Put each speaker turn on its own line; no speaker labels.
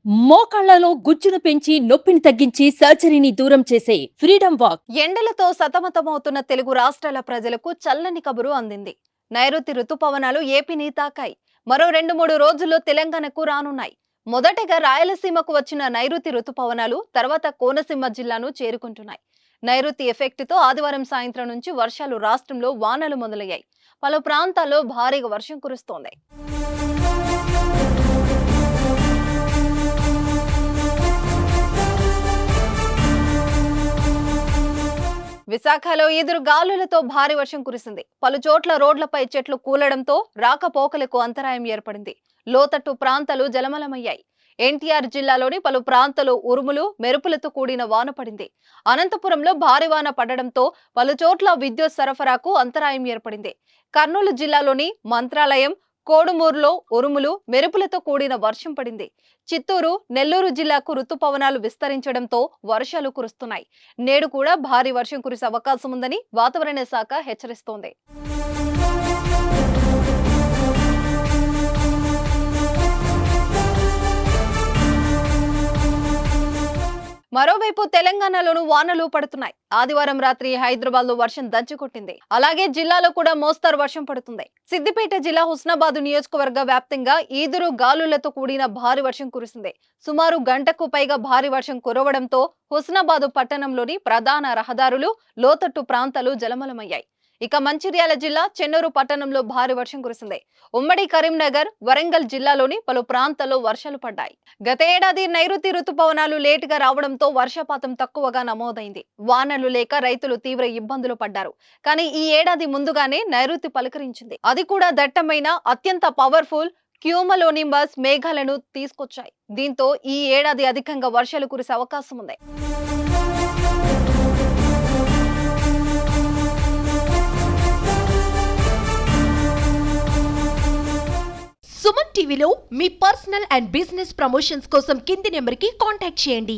మోకాళ్లలో గుజ్జును పెంచి నొప్పిని తగ్గించి సర్జరీని దూరం చేసే ఫ్రీడమ్ వాక్.
ఎండలతో సతమతమవుతున్న తెలుగు రాష్ట్రాల ప్రజలకు చల్లని కబురు అందింది. నైరుతి రుతుపవనాలు ఏపీని తాకాయి. మరో 2-3 రోజుల్లో తెలంగాణకు రానున్నాయి. మొదటగా రాయలసీమకు వచ్చిన నైరుతి రుతుపవనాలు తర్వాత కోనసీమ జిల్లాను చేరుకుంటున్నాయి. నైరుతి ఎఫెక్ట్ తో ఆదివారం సాయంత్రం నుంచి వర్షాలు రాష్ట్రంలో వానలు మొదలయ్యాయి. పలు ప్రాంతాల్లో భారీగా వర్షం కురుస్తోంది. విశాఖలో ఎదురు గాలులతో భారీ వర్షం కురిసింది. పలు చోట్ల రోడ్లపై చెట్లు కూలడంతో రాకపోకలకు అంతరాయం ఏర్పడింది. లోతట్టు ప్రాంతాలు జలమలమయ్యాయి. ఎన్టీఆర్ జిల్లాలోని పలు ప్రాంతాలు ఉరుములు మెరుపులతో కూడిన వాన పడింది. అనంతపురంలో భారీ వాన పడడంతో పలు చోట్ల విద్యుత్ సరఫరాకు అంతరాయం ఏర్పడింది. కర్నూలు జిల్లాలోని మంత్రాలయం, కోడుమూరులో ఉరుములు మెరుపులతో కూడిన వర్షం పడింది. చిత్తూరు, నెల్లూరు జిల్లాకు రుతుపవనాలు విస్తరించడంతో వర్షాలు కురుస్తున్నాయి. నేడు కూడా భారీ వర్షం కురిసే అవకాశం ఉందని వాతావరణ శాఖ హెచ్చరిస్తోంది. మరోవైపు తెలంగాణలోనూ వానలు పడుతున్నాయి. ఆదివారం రాత్రి హైదరాబాద్ లో వర్షం దంచుకొట్టింది. అలాగే జిల్లాలో కూడా మోస్తరు వర్షం పడుతుంది. సిద్దిపేట జిల్లా హుస్నాబాద్ నియోజకవర్గ వ్యాప్తంగా ఈదురు గాలులతో కూడిన భారీ వర్షం కురిసింది. సుమారు గంటకు పైగా భారీ వర్షం కురవడంతో హుస్నాబాద్ పట్టణంలోని ప్రధాన రహదారులు, లోతట్టు ప్రాంతాలు జలమలమయ్యాయి. ఇక మంచిర్యాల జిల్లా చెన్నూరు పట్టణంలో భారీ వర్షం కురిసింది. ఉమ్మడి కరీంనగర్, వరంగల్ జిల్లాలోని పలు ప్రాంతాల్లో వర్షాలు పడ్డాయి. గత ఏడాది నైరుతి రుతుపవనాలు లేటుగా రావడంతో వర్షపాతం తక్కువగా నమోదైంది. వానలు లేక రైతులు తీవ్ర ఇబ్బందులు పడ్డారు. కానీ ఈ ఏడాది ముందుగానే నైరుతి పలకరించింది. అది కూడా దట్టమైన అత్యంత పవర్ఫుల్ క్యూమలోనింబస్ మేఘాలను తీసుకొచ్చాయి. దీంతో ఈ ఏడాది అధికంగా వర్షాలు కురిసే అవకాశం ఉంది.
సుమన్ టీవీలో మీ పర్సనల్ అండ్ బిజినెస్ ప్రమోషన్స్ కోసం కింది నెంబర్కి కాంటాక్ట్ చేయండి.